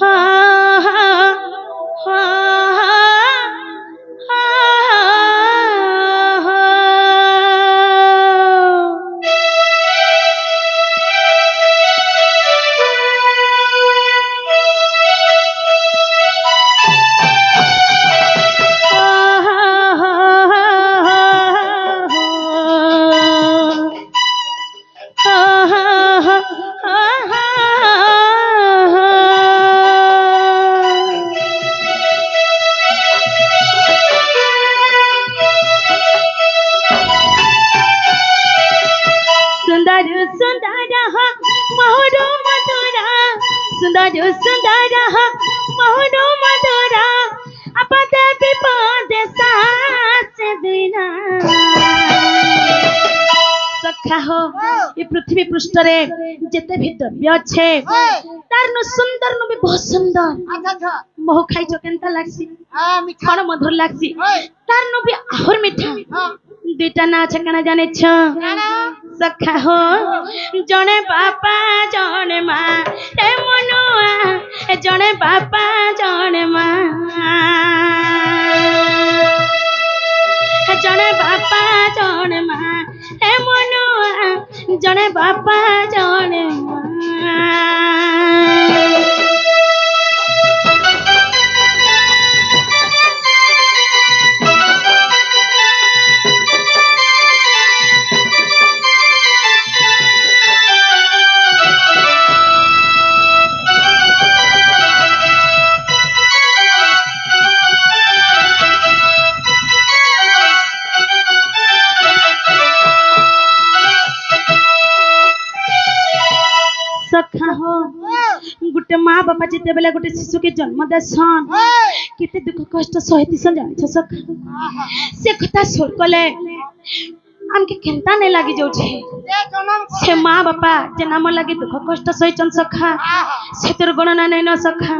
हाँ हाँ हाँ सुंदर सुंदर महुरु मधुरा सुंदर सुंदर महुरु मधुरा अपद विपद साथ दिना सखा हो ये पृथ्वी पृष्ठ रे जेते भी द्रव्य अच्छे तार नु सुंदर नु भी बहुत सुंदर मोह खाई जो केनता लागसी मिठा मधुर लागसी तार नु भी आहुर मिठा दुईटा ना আছে কেন জানেছ सखा हो जने बापा जने मा ए मनुआ जने बापा जने मा जने बापा जने मा ए मनुआ जने बापा जने मा सखा हो गुटे माँ बापा जिते बेले गुटे शिशु के जन्म देसन किते दुख कष्ट सहित जाने सखा से कथा सोकले हमके केनता नहीं लगी जाउछे से माँ बापा जे नाम लगी दुख कष्ट सहिचन सखा से तोर गणना नहीं न सखा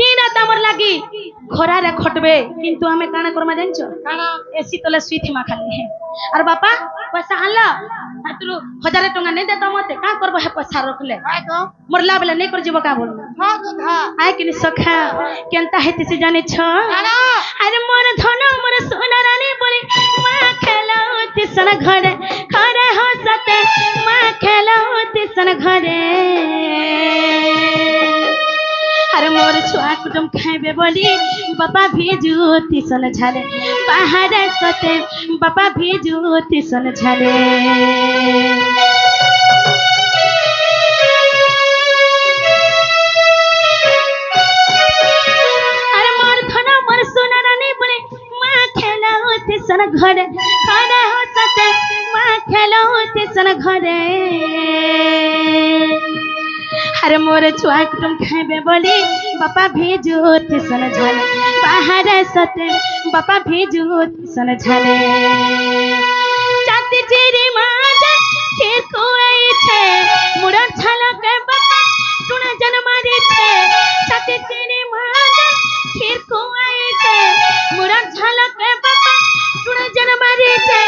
दिन रात हमर लगी खरा रे खटबे किंतु हमें काना करमा जानछो एसी तले सुई मा खाली है अरे बापा पैसा आनला तू 1000 टका नहीं देता मते का करबो है पैसा रखले मरला बेला नहीं कर जीव का बोल आय कि सखा केनता हेते से जाने छ अरे मोर धन मोर सोना रानी बोली मां खेला तिसन घरे खरे हो सते मां खेला तिसन घरे अरे मोर छुआ कुटुम खाइबे बोली बापा भेजू तिसन झाले बाहर सते बापा भेजू तिसन झाले अरे मोर धन मोर सोना रानी बोली मां खेला तिसन घरे खरे हो सते मां खेला तिसन घरे अरे मोर छुआ कुटुम खाइबे बोली बापा भेजू तिसन झाले बाहर सते बापा भेजू तिसन झाले जाति चिरी माजा खीर खुआई छे मुरन छलक बापा टुना जनमारी छे जाति चिरी माजा खीर खुआई छे मुरन छलक बापा टुना जनमारी छे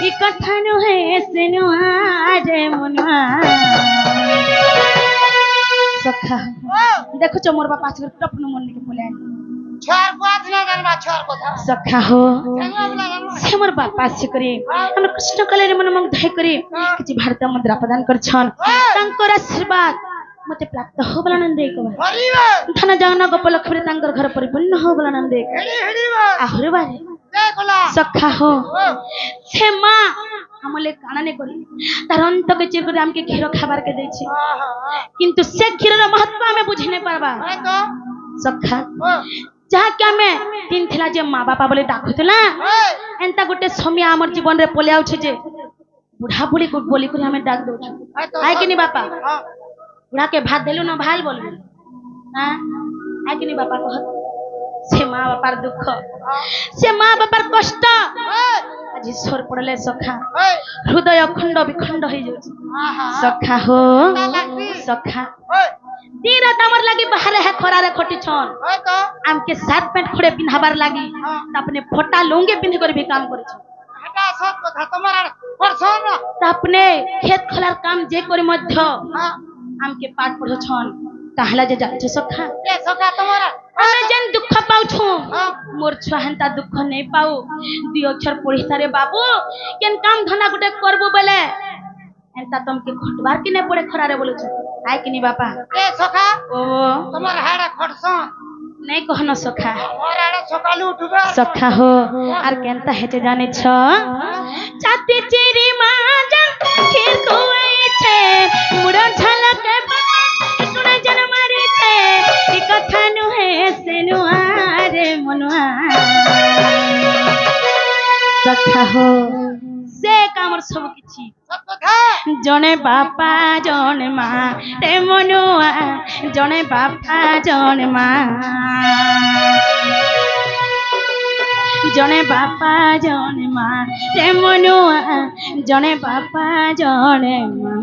ई कथा नु है सेनुआ रे मनुआ सखा देखो चो मोर बापा आजकल टपनु मन के बोले छोर बात ना जानबा छोर कथा सखा हो से मोर बापा से करे हम कृष्ण कले रे मन मग धाय करे कि भारत मुद्रा प्रदान कर छन तांकर आशीर्वाद मते प्राप्त हो बला नंदे को धन जान गोपाल लक्ष्मी तांकर घर परिपूर्ण हो बला नंदे आहुरे बारे सखा हो से मां हमले काना ने करी तार अंत के चिर करे हमके खीर खाबार के दै छी किंतु से खीर रो महत्व हमें बुझ नहीं पारबा सखा जहा क्या में दिन थिला जे माँ बापा बोले डाकुतला एंता गुटे समय हमर जीवन रे पले आउछे जे बुढ़ा बुढ़ी को बोली कर हमें डाक दो आय कि नहीं बापा बुढ़ा के भात देलु न भाल बोल हां आय कि नहीं बापा कह से माँ बापार दुख से माँ बापार कष्ट आज ईश्वर पड़ले सखा हृदय अखंड विखंड हो जाउछ सखा हो सखा दिन रात हमर लागी बाहर है खरा रे खटी छन हमके सात पैंट खड़े पिन्हाबार लागी अपने फोटा लुंगी पिन्ह कर भी काम करे छन हटा सब कथा तमरा परछन त अपने खेत खलार काम जे करे मध्य हमके पाठ पढ़ो छन कहला जे जाने सखा ए सखा तुम्हारा हमें जेन दुख पाऊ छु हाँ। मोर छुआ हेंता दुख नहीं पाऊ दुई अक्षर पढ़ी तारे बाबू केन काम धंदा गुटे करबो बेले एंता तुमके खटवार कि नहीं पड़े खरारे बोले छु आय कि नहीं बापा ए सखा ओ तुम्हारा हाड़ा खटसन नहीं कहनो सखा और हाड़ा सकालू उठबे सखा हो आर केनता हेते जाने छ चाती चिरी माजन खीर खुआई छे मुड़ा झलक सुना जन मारी छे ई कथा नु है से नुआरे मनुआ सखा हो से कामर सब किछि सब कथा जने बापा जने माँ रे मनुआ जने बापा जने माँ जने बापा जने माँ रे मनुआ जने बापा जने माँ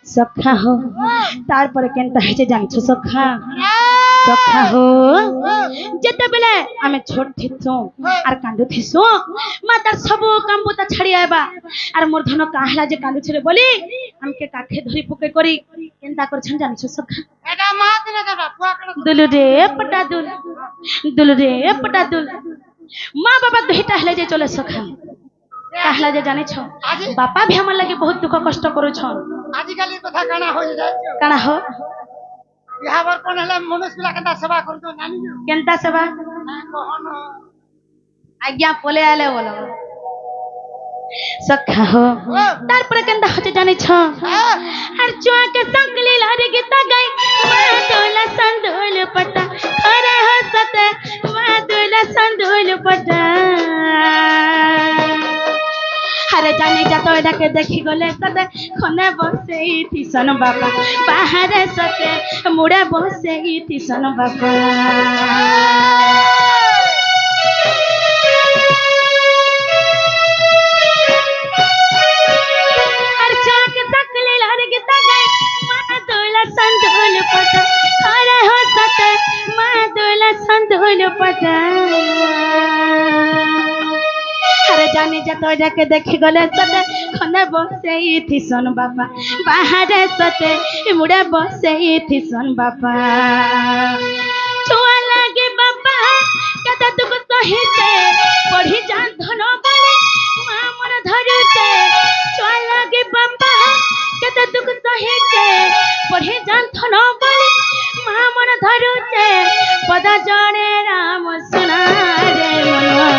सखा हो तार पर केनता हेचे जानछु सखा सखा हो जते बेले आमे छोट थिसु आर कांदु थिसु मातार सबो काम बुता छाड़ी आबा आर मोर धन काहला जे कांदु छरे बोली हमके काखे धरी पुके करी केनता करछन जानछु सखा एटा मात ने देबा पुआकड़ दुलु रे पटा दुल रे पटा दुल माँ बाबा दुहिटा हेले जे चले सखा काहला जे जाने छ बापा भी हमर लगे बहुत दुख कष्ट करू छन आजिकाली कथा काना होई जाय काना हो बिहावर कोन हला मनुष्य ला केनता सेवा करतो नानी केनता सेवा कहन आज्ञा पोले आले बोलो सखा हो तार पर केनता होते जाने छ हर चुआ के संकली लारे गीता गाय मादोला संदोल पटा अरे हो सते मादोला संदोल पटा हरे जाने जातो एडाके देखि गले सते खने बसे थिसन बाबा बाहर सते मुड़े बसे थिसन बाबा हर चाक सकले लारे गीता गई मादोला संदोल पटा अरे हो सते मादोला संदोल पटा हरे जाने जातो जाके देखि गले सते खने बसे थिसन बाबा बाहर सते मुड़े बसे थिसन बाबा छुआ लागे बाबा कदा दुख सही से पढ़ी जान धन बोले मां मन धरुते छुआ लागे बाबा कदा दुख सही से पढ़ी जान धन बोले मां मन धरुते पदा जाने राम सुना रे मनवा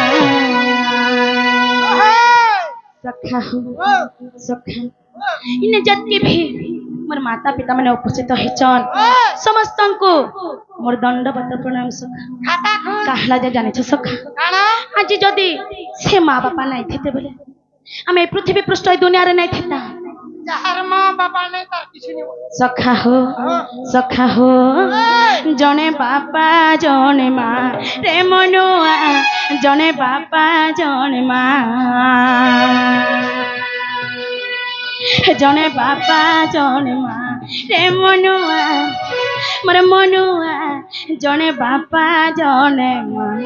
सखा हो सखा इन जत्के भी मोर माता पिता माने उपस्थित हेचन समस्त को मोर दंडवत प्रणाम सखा खाता कहला जे जाने छ सखा काना आज जदी से माँ बापा नहीं थे बोले हमें पृथ्वी पृष्ठ दुनिया रे नहीं थेता जहर मां बाबा ने तार किछु नहीं सखा हो जने बापा जने माँ रे मनुआ जने बापा जने माँ जने बापा जने माँ रे मनुआ मोर मनुआ जने बापा जने माँ